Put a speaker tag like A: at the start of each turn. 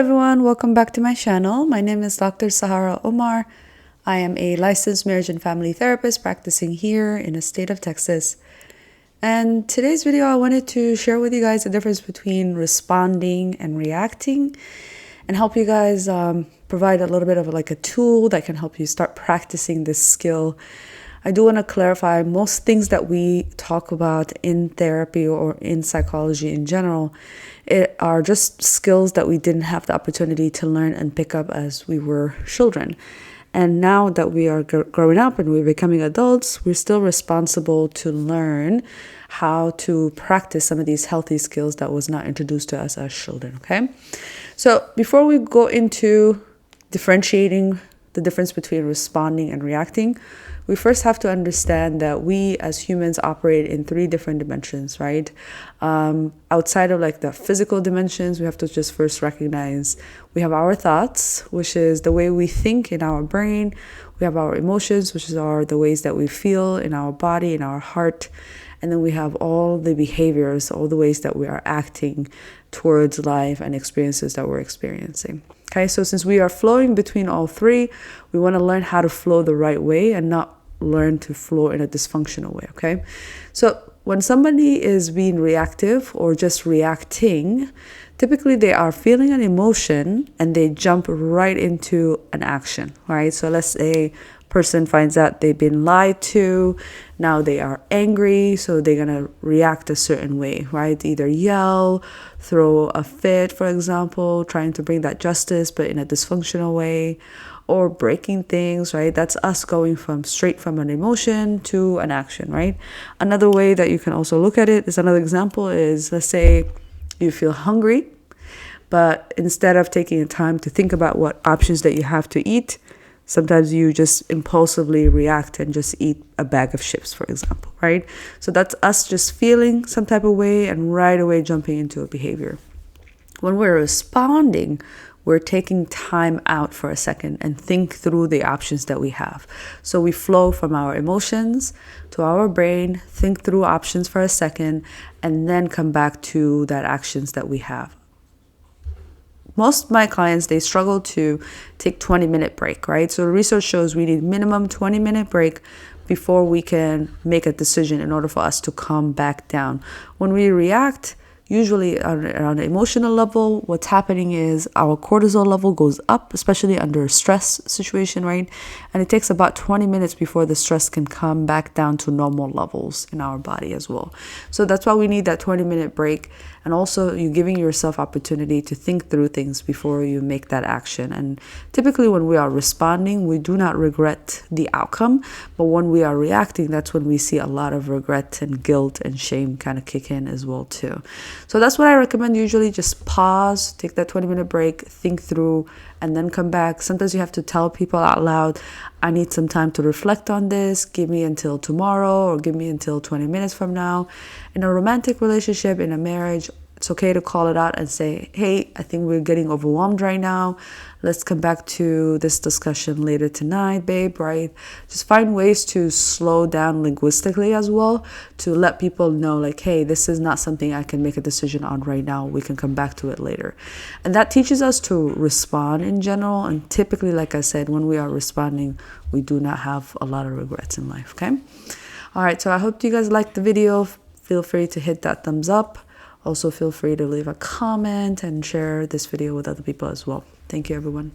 A: Everyone, welcome back to my channel. My name is Dr. Sahara Omar. I am a licensed marriage and family therapist practicing here in the state of Texas. And today's video, I wanted to share with you guys the difference between responding and reacting and help you guys provide a little bit of like a tool that can help you start practicing this skill. I do want to clarify, most things that we talk about in therapy or in psychology in general, it are just skills that we didn't have the opportunity to learn and pick up as we were children. And now that we are growing up and we're becoming adults, we're still responsible to learn how to practice some of these healthy skills that was not introduced to us as children, okay? So before we go into differentiating the difference between responding and reacting, we first have to understand that we as humans operate in three different dimensions, right? Outside of like the physical dimensions, we have to just first recognize we have our thoughts, which is the way we think in our brain. We have our emotions, which are the ways that we feel in our body, in our heart. And then we have all the behaviors, all the ways that we are acting towards life and experiences that we're experiencing. Okay, so since we are flowing between all three, we want to learn how to flow the right way and not learn to flow in a dysfunctional way, okay? So when somebody is being reactive or just reacting, typically they are feeling an emotion and they jump right into an action, right? So let's say person finds out they've been lied to, now they are angry, so they're gonna react a certain way, right? Either yell, throw a fit, for example, trying to bring that justice but in a dysfunctional way, or breaking things, right? That's us going straight from an emotion to an action, right? Another way that you can also look at it is, another example is, let's say you feel hungry, but instead of taking the time to think about what options that you have to eat, sometimes you just impulsively react and just eat a bag of chips, for example, right? So that's us just feeling some type of way and right away jumping into a behavior. When we're responding, we're taking time out for a second and think through the options that we have. So we flow from our emotions to our brain, think through options for a second, and then come back to that actions that we have. Most of my clients, they struggle to take 20-minute break, right? So the research shows we need minimum 20-minute break before we can make a decision in order for us to calm back down. When we react, usually on an emotional level, what's happening is our cortisol level goes up, especially under a stress situation, right? And it takes about 20 minutes before the stress can come back down to normal levels in our body as well. So that's why we need that 20-minute break. And also you're giving yourself opportunity to think through things before you make that action. And typically when we are responding, we do not regret the outcome. But when we are reacting, that's when we see a lot of regret and guilt and shame kind of kick in as well too. So that's what I recommend usually. Just pause, take that 20-minute break, think through, and then come back. Sometimes you have to tell people out loud, I need some time to reflect on this. Give me until tomorrow or give me until 20 minutes from now. In a romantic relationship, in a marriage, it's okay to call it out and say, hey, I think we're getting overwhelmed right now. Let's come back to this discussion later tonight, babe, right? Just find ways to slow down linguistically as well to let people know like, hey, this is not something I can make a decision on right now. We can come back to it later. And that teaches us to respond in general. And typically, like I said, when we are responding, we do not have a lot of regrets in life, okay? All right, so I hope you guys liked the video. Feel free to hit that thumbs up. Also, feel free to leave a comment and share this video with other people as well. Thank you, everyone.